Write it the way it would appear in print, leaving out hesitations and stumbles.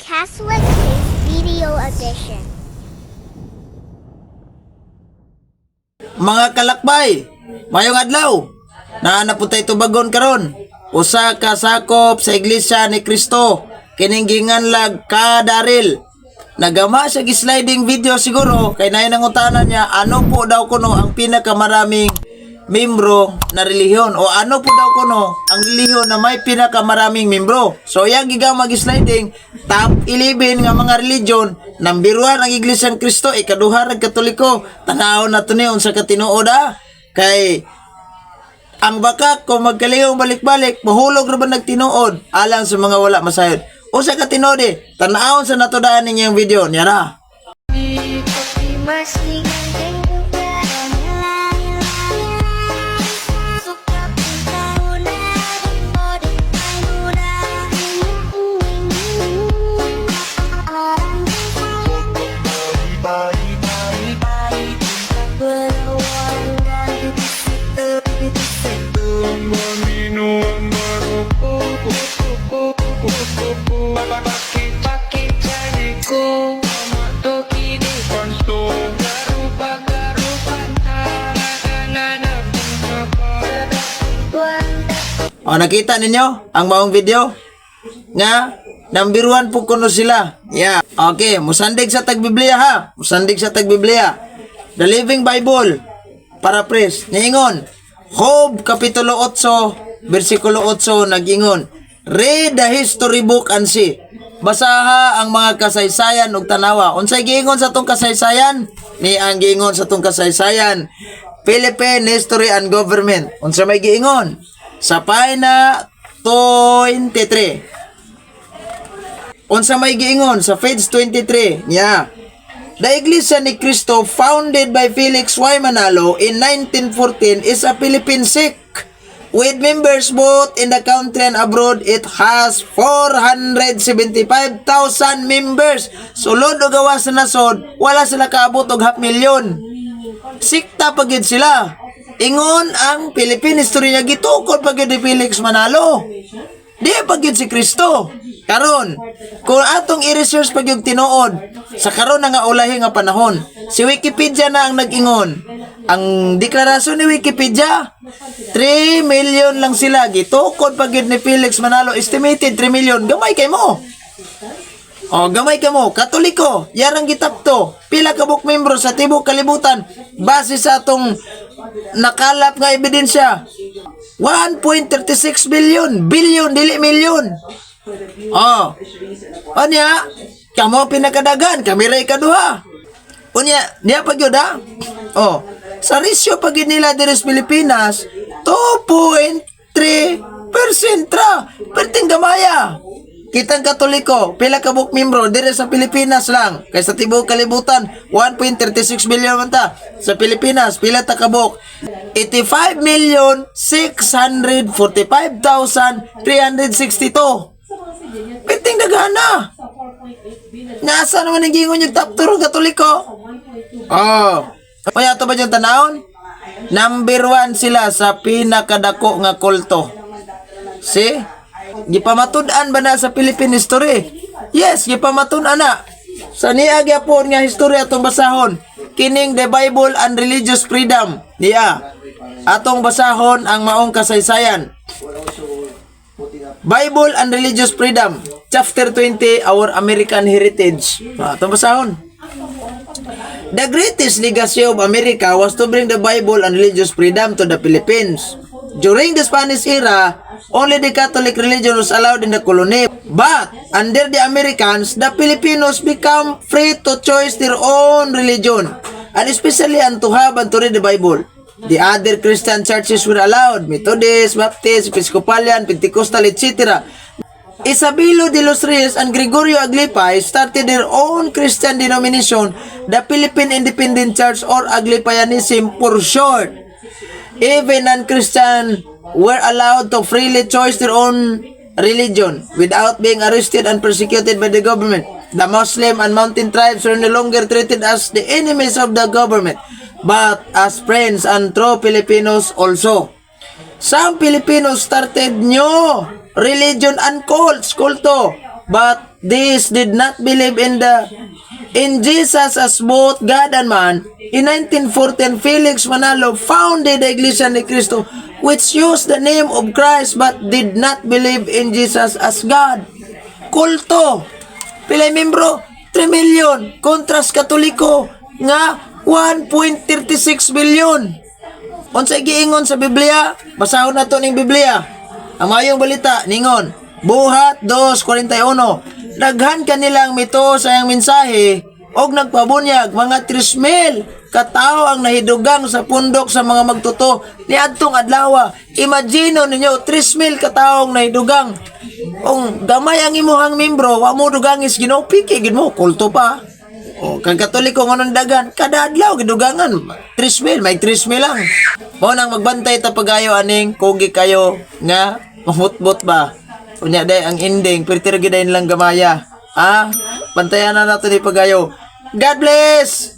Catholic Faith Video Edition. Mga kalakbay, mayong adlaw. Naanapunta itubagon karon. Usa ka sakop sa Iglesia ni Cristo kining ginganlag kadaril. Nagama siya gi-sliding video siguro kay nay nangutanan niya ano po daw kuno ang pinakamaraming membro na relihiyon o ano po daw kuno ang relihiyon na may pinakamaraming membro. So yang gigama gi-sliding top 11 nga mga religion. Number 1 ang Iglesia ni Cristo, ikaduha ang Katoliko. Tanaw na to ni unsa ka tinuod kay ang baka kung magkalihong balik-balik, mahulog ra ba nagtinuod alang sa mga wala masayod. Usa ka tinuod tanawon sa natudaan ninyong video niya na. O, nakita ninyo ang maong video nga number 1 po kuno sila. Yeah. Okay, musandig sa tagbiblia ha. Musandig sa tagbiblia. The Living Bible paraphrase niingon Job kapitulo 8 bersikulo 8 nagingon, read the history book and see. Basaha ang mga kasaysayan ug tanawa. Unsay giingon sa tong kasaysayan? Ni ang giingon sa tong kasaysayan Philippine History and Government. Unsa may giingon? Sa pahina 23. Unsa may giingon sa page 23 niya. The Iglesia ni Cristo founded by Felix Y. Manalo in 1914 is a Philippine sect with members both in the country and abroad. It has 475,000 members. Sulod o gawas sa nasod, wala sila kaabot og 500,000. Sikta pagid sila. Ingon ang Philippine history niya gitukod pagid ni Felix Manalo. Di pagid si Cristo. Karon, kung atong i-research pagid tinuod sa karon nga ulahi nga panahon, si Wikipedia na ang nag-ingon. Ang deklarasyon ni Wikipedia, 3 million lang sila gitukod pagid ni Felix Manalo, estimated 3 million. Gamay kay mo. O, gamay ka mo, Katoliko, yarang gitapto, pila ka buk membro sa tibok kalibutan, base sa atong nakalap nga ebidensya, 1.36 billion, dili milyon. O, anya, kamo pinakadagan, kami ray kaduha. Unya, niya pag yun O, sa resyo pag nila diri sa Pilipinas, 2.3% ra, perting gamaya. Kitang Katoliko, pila ka buk membro dire sa Pilipinas lang. Kay sa tibuok kalibutan, 1.36 billion man ta. Sa Pilipinas, pila ta ka buk? 85,645,362. Piting dagana. Nasa naman ang gingon yung top 2 Katoliko? Oh. Kaya ito ba yung tanawon? Number 1 sila sa pinakadako nga kulto. See? Gipamatud-an ba na sa Philippine history? Yes, gipamatud-an na. Sa niya gyapon nga history atong basahon, kining the Bible and Religious Freedom. Niya atong basahon ang maong kasaysayan. Bible and Religious Freedom, chapter 20, Our American Heritage. Atong basahon. The greatest legacy of America was to bring the Bible and religious freedom to the Philippines. During the Spanish era, only the Catholic religion was allowed in the colony. But, under the Americans, the Filipinos become free to choose their own religion, and especially and to have and to read the Bible. The other Christian churches were allowed, Methodist, Baptist, Episcopalian, Pentecostal, etc. Isabelo de los Reyes and Gregorio Aglipay started their own Christian denomination, the Philippine Independent Church or Aglipayanism for short. Even non-Christian were allowed to freely choose their own religion without being arrested and persecuted by the government. The Muslim and mountain tribes were no longer treated as the enemies of the government, but as friends and true Filipinos also. Some Filipinos started new religion and culto but these did not believe in Jesus as both God and man. In 1914, Felix Manalo founded the Iglesia ni Cristo, which used the name of Christ but did not believe in Jesus as God. Kulto. Pilay membro? 3 million. Kontras Katoliko nga 1.36 billion. Unsay giingon sa Biblia? Basahon na to ning Biblia. Ang mayong balita ningon, Buhat 2:41. Daghan kanilang mito sa iyang mensahe og nagpabunyag mga 3,000 katao ang nahidugang sa pundok sa mga magtuto niadtong adlaw. Imagine ninyo 3,000 katao ang nahidugang. Ong gamay ang imuhang membro, wa mo dugangis Ginoo, piki gid mo kulto pa. O kang Katoliko nganong dagan kada adlaw gidugangan 3,000, may 3,000 lang. Mao nang magbantay ta pagayo aning kugi kayo nga mahutbot ba. Unya day ang ending pertir gid lang gamaya. Bantayan na nato ni pagayo. God bless.